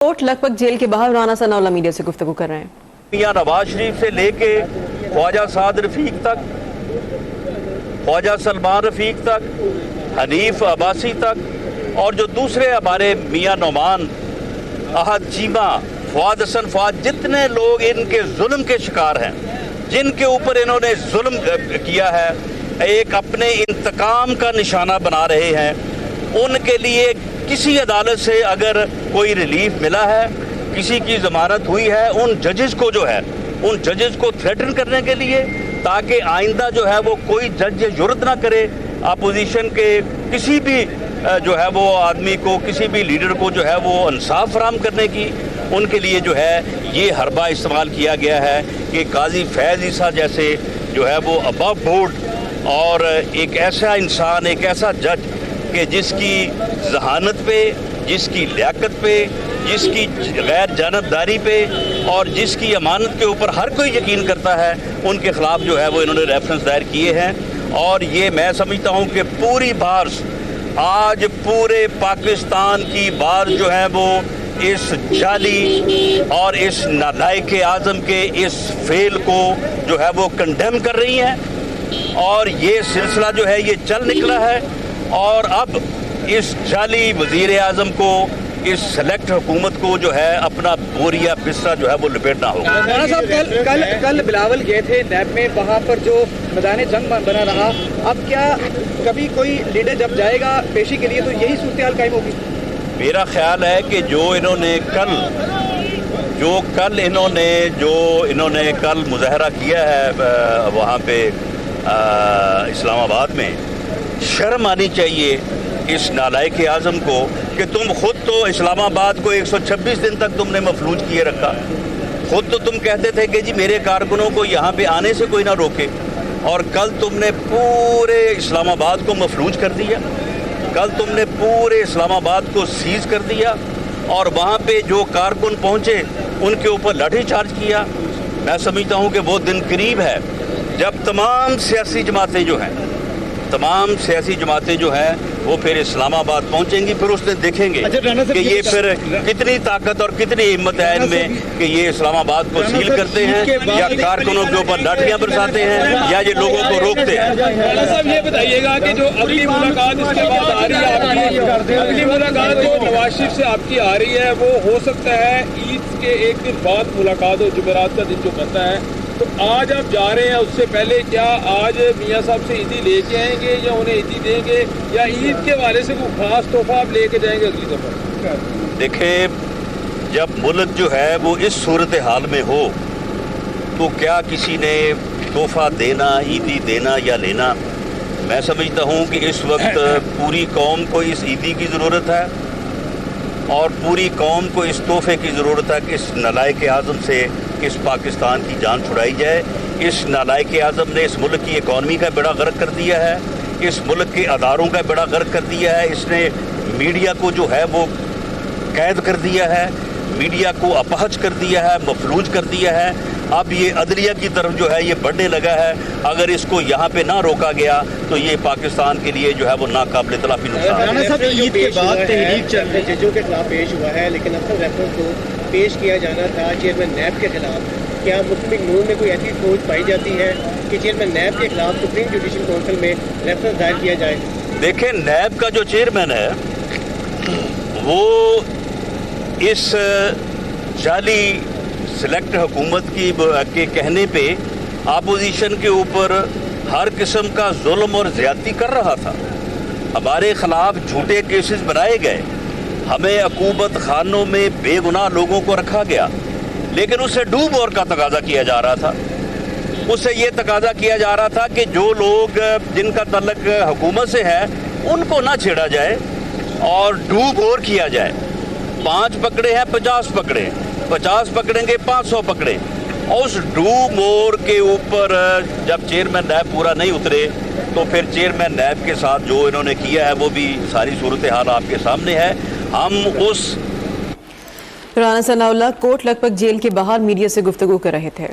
Court लगभग jail के बाहर राना सनाउल्लाह मीडिया से गुफ्तगू कर रहे हैं। मियां नवाज शरीफ से लेके ख्वाजा साद रफीक तक, ख्वाजा सलमान रफीक तक, हनीफ अब्बासी तक और जो दूसरे हमारे मियां नोमान, अहद चीमा, फवाद हसन फवाद, जितने लोग इनके जुल्म के शिकार हैं, जिनके ऊपर इन्होंने जुल्म किया है, एक अपने इंतकाम का निशाना बना रहे हैं, उनके लिए किसी अदालत से अगर कोई रिलीफ मिला है, किसी की ज़मानत हुई है, उन जजेस को जो है, उन जजेस को थ्रेटन करने के लिए, ताकि आइंदा जो है वो कोई जज ये जुर्रत ना करे अपोजिशन के किसी भी जो है वो आदमी को, किसी भी लीडर को जो है वो इंसाफ फराहम करने की, उनके लिए जो है ये हरबा इस्तेमाल किया गया है कि काजी फैज़ ईसा जैसे जो है वो अबव बोर्ड और एक ऐसा इंसान, एक ऐसा जज कि जिसकी जहानत पे, जिसकी लियाकत पे, जिसकी गैर जानबदारी पे और जिसकी अमानत के ऊपर हर कोई यकीन करता है, उनके ख़िलाफ़ जो है वो इन्होंने रेफरेंस दायर किए हैं। और ये मैं समझता हूँ कि पूरी बार्स, आज पूरे पाकिस्तान की बार जो है वो इस जाली और इस नालायक आज़म के इस फेल को जो है वो कंडेम कर रही हैं और ये सिलसिला जो है ये चल निकला है। और अब इस जाली वज़ीर आज़म को, इस सेलेक्ट हुकूमत को जो है अपना बोरिया बिस्सा जो है वो लपेटना होगा। राणा साहब कल बिलावल गए थे नैब में, वहाँ पर जो मैदान जंग बना रहा, अब क्या कभी कोई लीडर जब जाएगा पेशी के लिए तो यही सूरत हाल कायम होगी? मेरा ख्याल है कि जो इन्होंने कल मुजाहरा किया है वहाँ पे इस्लामाबाद में, शर्म आनी चाहिए इस नालायक आज़म को कि तुम खुद तो इस्लामाबाद को 126 दिन तक तुमने मफलूज किए रखा। खुद तो तुम कहते थे कि जी मेरे कारकुनों को यहाँ पे आने से कोई ना रोके, और कल तुमने पूरे इस्लामाबाद को मफलूज कर दिया, कल तुमने पूरे इस्लामाबाद को सीज कर दिया और वहाँ पे जो कारकुन पहुँचे उनके ऊपर लाठी चार्ज किया। मैं समझता हूँ कि वो दिन करीब है जब तमाम सियासी जमातें जो हैं वो फिर इस्लामाबाद पहुंचेंगी, फिर उसने देखेंगे कि ये फिर कितनी ताकत और कितनी हिम्मत है इनमें कि ये इस्लामाबाद को सील करते हैं या कारकुनों के ऊपर लाठियां बरसाते हैं या ये लोगों को रोकते हैं। राणा साहब ये बताइएगा कि जो अगली मुलाकात इसके बाद आ रही है आपकी, अगली मुलाकात जो नवाज शरीफ से आपकी आ रही है वो हो सकता है ईद के एक दिन बाद मुलाकात हो, जुमेरात का दिन जो बनता है, तो आज आप जा रहे हैं, उससे पहले क्या आज मियाँ साहब से ईदी लेके आएंगे या उन्हें ईदी देंगे या ईद के वाले से कोई खास तोहफा आप लेके जाएंगे अगली दफा? देखिए, जब मुल्क जो है वो इस सूरत हाल में हो तो क्या किसी ने तोहफा देना, ईदी देना या लेना, मैं समझता हूँ कि इस वक्त पूरी कौम को इस ईदी की ज़रूरत है और पूरी कौम को इस तोहफे की ज़रूरत है कि इस नालायक आज़म से इस पाकिस्तान की जान छुड़ाई जाए। इस नालायक आज़म ने इस मुल्क की इकॉनमी का बेड़ा गर्क कर दिया है, इस मुल्क के अदारों का बेड़ा गर्क कर दिया है, इसने मीडिया को जो है वो कैद कर दिया है, मीडिया को अपहज कर दिया है, मफलूज कर दिया है। अब ये अदलिया की तरफ जो है ये बढ़ने लगा है। अगर इसको यहाँ पे ना रोका गया तो ये पाकिस्तान के लिए जो है वो नाकाबिल तलाफी नुकसान है। ईद के बाद तहरीक चंद जजों के खिलाफ पेश हुआ है, लेकिन असल रेफरेंस को पेश किया जाना था चेयरमैन नैब के खिलाफ। क्या मुस्लिम लीग नून में कोई ऐसी सोच पाई जाती है कि चेयरमैन नैब के खिलाफ सुप्रीम जुडिशल काउंसिल में रेफरेंस दायर किया जाए? देखें, नैब का जो चेयरमैन है वो इस जाली सेलेक्ट हुकूमत के कहने पे अपोजिशन के ऊपर हर किस्म का जुल्म और ज़्यादती कर रहा था। हमारे ख़िलाफ़ झूठे केसेस बनाए गए, हमें अकूबत खानों में बेगुनाह लोगों को रखा गया, लेकिन उससे डूब और का तकाजा किया जा रहा था। उससे ये तकाजा किया जा रहा था कि जो लोग जिनका तल्लक हुकूमत से है उनको ना छेड़ा जाए और डूब और किया जाए। 5 पकड़े हैं, 50 पकड़े, 50 पकड़ेंगे, 500 पकड़े। और उस डू मोर के ऊपर जब चेयरमैन नैब पूरा नहीं उतरे तो फिर चेयरमैन नैब के साथ जो इन्होंने किया है वो भी सारी सूरत हाल आपके सामने है। हम उस राना सनाउल्लाह कोर्ट लगभग जेल के बाहर मीडिया से गुफ्तगू कर रहे थे।